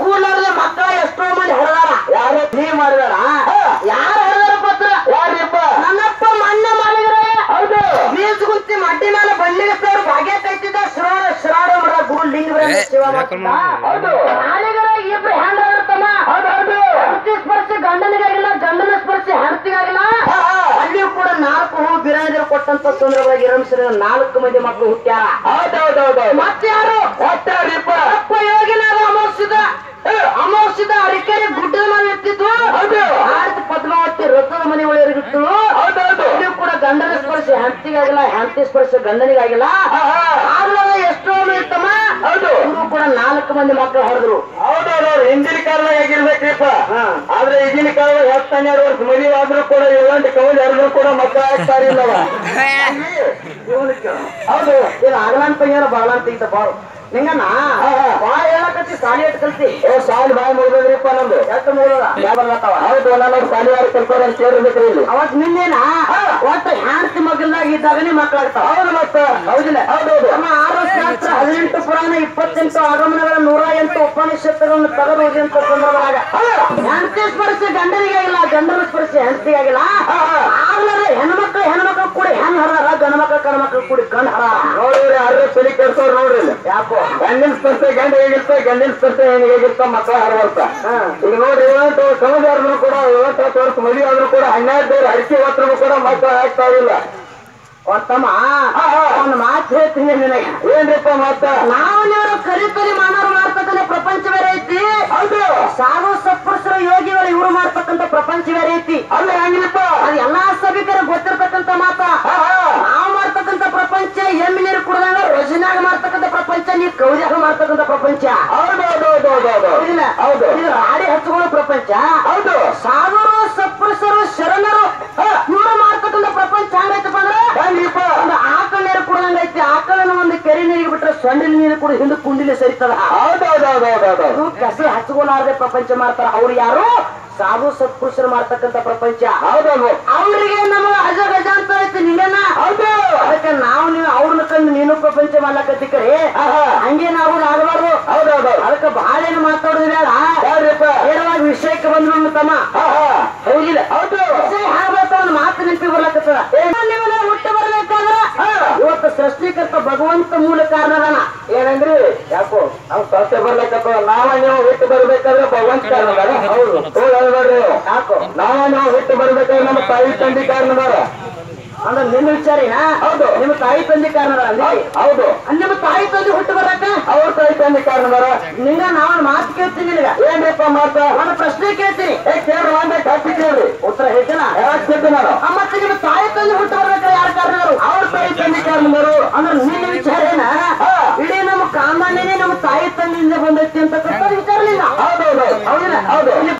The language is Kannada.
ಕೂಲಾರದ ಮಕ್ಕಳ ಎಷ್ಟೋ ಮಂದಿ ಹರಿದಾರ. ಯಾರು ನೀ ಮಾಡಿದಾರ? ಯಾರು ಹರಿದಾರ ಪತ್ರ? ಯಾರಿಪ್ಪ? ನನ್ನಪ್ಪ ಮಣ್ಣ ಮಾಡಿದ್ರ. ಹೌದು. ಬೀಜ ಗುಂತಿ ಮಡ್ಡಿ ಮೇಲೆ ಬಳ್ಳಿಗೆ ಸೇರು ಭಾಗ್ಯ ಕೈತಿದ್ದ ಶ್ರಾಡ ಗುರು ಲಿಂಗ ಶಿವ. ಹೌದು. ನಾಲಿಗರ ಇಬ್ರು ಹ್ಯಾಂಡ್ ಆಗಿರ್ತಮ್ಮ. ಹೌದೌದು. ಹೆಂಡತಿ ಸ್ಪರ್ಶ ಗಂಡನಿಗಾಗಿಲ್ಲ, ಗಂಡನ ಸ್ಪರ್ಶ ಹೆಂಡತಿಗಾಗಿಲ್ಲ. ಅಲ್ಲಿಯೂ ಕೂಡ 4 ಹೂ ಬಿರಾಜರು ಕೊಟ್ಟಂತ ಸುಂದರವಾಗಿ ರಂಶರ 4 ಮಂದಿ ಮಕ್ಕಳು ಹುಟ್ಟ್ಯಾರ. ಹೌದೌದೌದು. ಮತ್ತೆ ಯಾರು? ಅಪ್ಪ ಯೋಗಿನಾದ ಅಮೋಷಿದ ಅರಿಕೆರೆ ಗುಡ್ಡದ ಮನೆ ಇರ್ತಿದ್ವು. ಭಾರತ ಪದ್ಮಾವತಿ ರಥದ ಮನೆ ಒಳಗಿತ್ತು. ಹೌದೌದು. ಇಲ್ಲಿಯೂ ಕೂಡ ಗಂಡನ ಸ್ಪರ್ಶ ಹೆಂಡತಿಗಾಗಿಲ್ಲ, ಹೆಂಡತಿ ಸ್ಪರ್ಶ ಗಂಡನಿಗಾಗಿಲ್ಲ. ಆಗ್ಲೂ ಎಷ್ಟೋ ಇರ್ತಮ್ಮ. ಹೌದು. ಇವರು ಕೂಡ 4 ಮಂದಿ ಮಕ್ಕಳು ಹರಿದ್ರು. ಹೌದೌದು. ಹಿಂದಿನ ಕಾಲದಾಗ ಆಗಿರ್ಬೇಕ್ರಿಪ್ಪ. ಆದ್ರೆ ಈಗಿನ ಕಾಲದಾಗ 10-12 ವರ್ಷ ಮದುವೆ ಆದ್ರೂ ಕೂಡ 7 ಕವಲಿ ಹರಿದ್ರು ಕೂಡ ಮಕ್ಕಳು ಆಗ್ತಾ ಇಲ್ಲವ. ಹೌದು. ಇದು ಆಗಲಾಂತ ಏನ ಬಾಳಂತ ಇದ್ದ ಬಾಳು ನಿಂಗಣ್ಣ ಬಾಳ ಹೇಳಕತ್ತಿ ಸಾಲಿ ಎಟ್ ಕಲ್ತಿ. ಸಾಲಿ ಬಾಳ ಮುಗಿದ್ರಿಪ್ಪ ನಮ್ದು. ಎಷ್ಟು ಮುಗಿದ? ಹೌದು. ನಾನು ಸಾಲಿ ಯಾರು ಕಲ್ಕೋರ್ ಅಂತ ಸೇರ್ಬೇಕ್ರಿ ಇಲ್ಲಿ. ಅವತ್ ನಿನ್ನೇನ ಒಟ್ಟು ಹೆಂಡತಿ ಮಗಲ್ದಾಗ ಇದ್ದಾಗನೇ ಮಕ್ಕಳಾಗ್ತಾವ. ಹೌದು. ಮತ್ತ ಹೌದಿಲ್ಲ? ಹೌದೌದು. ನಮ್ಮ 6 ಶಾಸ್ತ್ರ 18 ಪುರಾಣ 28 ಆಗಮನಗಳ 108 ಉಪನಿಷತ್ತುಗಳನ್ನು ತೆಗೆದು ಹೋದಂತ ಸಂದರ್ಭದಾಗ ಹೆಂಡತಿ ಸ್ಪರ್ಶ ಗಂಡನಿಗಾಗಿಲ್ಲ, ಗಂಡನ ಸ್ಪರ್ಶ ಹೆಂಡತಿಗಾಗಿಲ್ಲ. ಆಗ್ಲರೆ ಹೆಣ್ಮಕ್ಳು ಕೂಡಿ ಹೆಣ್ ಹರಾರ, ಗಂಡ ಮಕ್ಕಳು ಕೂಡಿ ಗಂಡ ಹರ. ನೋಡ್ರಿ ಅರ್ಧ ತಲೆ ಕೆಡ್ಸೋರು ನೋಡ್ರಿ. ಯಾಕೋ ಗಂಡಿನ ಸ್ಪರ್ಶ ಗಂಡ ಹೇಗಿರ್ತ, ಗಂಡಿನ ಸ್ಪರ್ಶ ಹೇಗಿರ್ತ ಮಕ್ಕಳ ಹರವರ್ತ. ಈಗ ನೋಡ್ರಿ 7 ಸಮುದ್ರ ಆದ್ರೂ ಕೂಡ 7 ವರ್ಷ ಮದುವೆ ಆದ್ರೂ ಕೂಡ 12 ಅಡಿಕೆ ಹೊತ್ತರೂ ಕೂಡ ಮಕ್ಕಳು ಆಗ್ತಾ ಇಲ್ಲ. ತಮ್ಮ ಒಂದು ಮಾತು ಹೇಳ್ತೀನಿ ನಿನಗೆ. ಏನ್ರಿಪ್ಪ ಮಾತ? ನಾವು ನೀವು ಕರಿ ಮಾನವರು ಮಾಡ್ತಕ್ಕಂಥ ಪ್ರಪಂಚ ಬೇರೆ ಐತಿ. ಹೌದು. ಸಾಧು ಸತ್ಪುರುಷರು ಯೋಗಿಗಳು ಇವ್ರು ಮಾಡ್ತಕ್ಕಂಥ ಪ್ರಪಂಚ ಬೇರೆ ಐತಿ. ಅಲ್ಲ ಹೆಂಗಿಲ್ಪ? ಅದು ಎಲ್ಲಾ ಸಭಿಕರು ಗೊತ್ತಿರ್ತಕ್ಕಂಥ ಮಾತ. ನಾವು ಮಾಡ್ತಕ್ಕಂಥ ಪ್ರಪಂಚ ಎಮ್ಮೆ ನೀರು ಕುಡ್ದಾಗ ರಜನಾಗ ಮಾಡ್ತಕ್ಕಂಥ ಪ್ರಪಂಚ, ನೀ ಕೌದ್ಯಾಗ ಮಾಡ್ತಕ್ಕಂಥ ಪ್ರಪಂಚ. ಹೌದು. ಇದು ರಾಡಿ ಹಚ್ಚುಗಳ ಪ್ರಪಂಚ. ಹೌದು. ಸಾಧುರು ಸತ್ಪುರುಷರು ಶರಣರು ಇವ್ರು ಮಾಡ್ತಕ್ಕಂಥ ಪ್ರಪಂಚ ಹಂಗೈತಪ್ಪ ಅಂದ್ರೆ ಒಂದು ಆಕಳ ನೀರು ಕುಡ್ದಂಗ ಐತಿ. ಆಕಳನ ಒಂದು ಕೆರೆ ನೀರಿಗೆ ಬಿಟ್ರೆ ಸೊಂಡಿನ ನೀರು ಕೂಡ ಹಿಂದೆ ಕುಂಡಿಲಿ ಸರಿತದ. ಹೌದೌದೌದೌದು. ಕಸಿ ಹಚ್ಚುಗೋಲಾರದೆ ಪ್ರಪಂಚ ಮಾಡ್ತಾರ. ಅವ್ರು ಯಾರು? ಸಾಧು ಸತ್ಪುರುಷರು ಮಾಡ್ತಕ್ಕಂಥ ಪ್ರಪಂಚ. ಹೌದೌದು. ಅವ್ರಿಗೆ ನಮಗೆ ಅಜಗಜ ಅಂತ ಐತಿ ನಿಂಗನ. ಹೌದು. ಅದಕ್ಕೆ ನಾವು ನೀವು ಅವ್ರನ್ನ ಕಂಡು ನೀನು ಪ್ರಪಂಚ ಮಾಡ್ಲಕತ್ತಿ ಕರೆ ಹಂಗೆ ನಾವು ಆಗಬಾರ್ದು. ಹೌದೌದು. ಅದಕ್ಕೆ ಬಹಳ ಏನು ಮಾತಾಡೋದು ಬೇಡ. ನೇರವಾಗಿ ವಿಷಯಕ್ಕೆ ಬಂದ್ರು ತಮ್ಮ. ಹೌದಿಲ್ಲ? ಹೌದು. ವಿಷಯ ಹಾಡ್ಬೇಕು ಒಂದು ಮಾತು ನೆನಪಿ ಬರ್ಲಕತ್ತದ. ನೀವು ಹುಟ್ಟಿ ಬರ್ಬೇಕಾದ್ರ ಇವತ್ತು ಸೃಷ್ಟಿಕರ್ತ ಭಗವಂತ ಮೂಲ ಕಾರಣದಾನ. ಏನಂದ್ರಿ? ಯಾಕೋ ನಾವು ಸ್ವಚ್ಛ ಬರ್ಲಕತ್ತ ನಾವ ನೀವು ಹುಟ್ಟಿ ಬರ್ಬೇಕಾದ್ರೆ ಭಗವಂತ ಕಾರಣದಾರ. ಹೌದು. ಯಾಕೋ ನಾವು ಹುಟ್ಟಿ ಬರ್ಬೇಕಾದ್ರೆ ನಮ್ಮ ತಾಯಿ ತಂದೆ ಕಾರಣದಾರ ಅಂದ್ರೆ ನಿನ್ನ ವಿಚಾರಿನ. ಹೌದು. ನಿಮ್ಮ ತಾಯಿ ತಂದೆ ಕಾರಣದಾರ. ಹೌದು. ನಿಮ್ಮ ತಾಯಿ ತಂದೆ ಹುಟ್ಟು ಬರಕ ಅವ್ರ ತಾಯಿ ತಂದೆ ಕಾರಣದಾರ. ನಿಂಗ ನಾವು ಮಾತು ಕೇಳ್ತೀನಿ ನಿನಗ. ಏನ್ರಿಪ್ಪ ಮಾತ? ನಾನು ಪ್ರಶ್ನೆ ಕೇಳ್ತೀನಿ. ಕೇಳಿ ಉತ್ತರ ಹೇಳ್ತೀನ. ಯಾಕೆ ನಾನು ಮತ್ತೆ ನಿಮ್ಮ ತಾಯಿ ತಂದೆ ಹುಟ್ಟು ಬರ್ಬೇಕಾದ್ರೆ ಯಾರ ಕಾರಣದಾರು? ಅವ್ರ ತಾಯಿ ತಂದೆ ಕಾರಣದಾರು. ಅಂದ್ರೆ ನಿನ್ನ ವಿಚಾರ ಏನ? ಇಡೀ ನಮ್ಮ ಕಾಮಾನ್ಯನೇ ನಮ್ಮ ತಾಯಿ ತಂದೆಯಿಂದ ಬಂದೈತಿ ಅಂತಕ್ಕಂಥ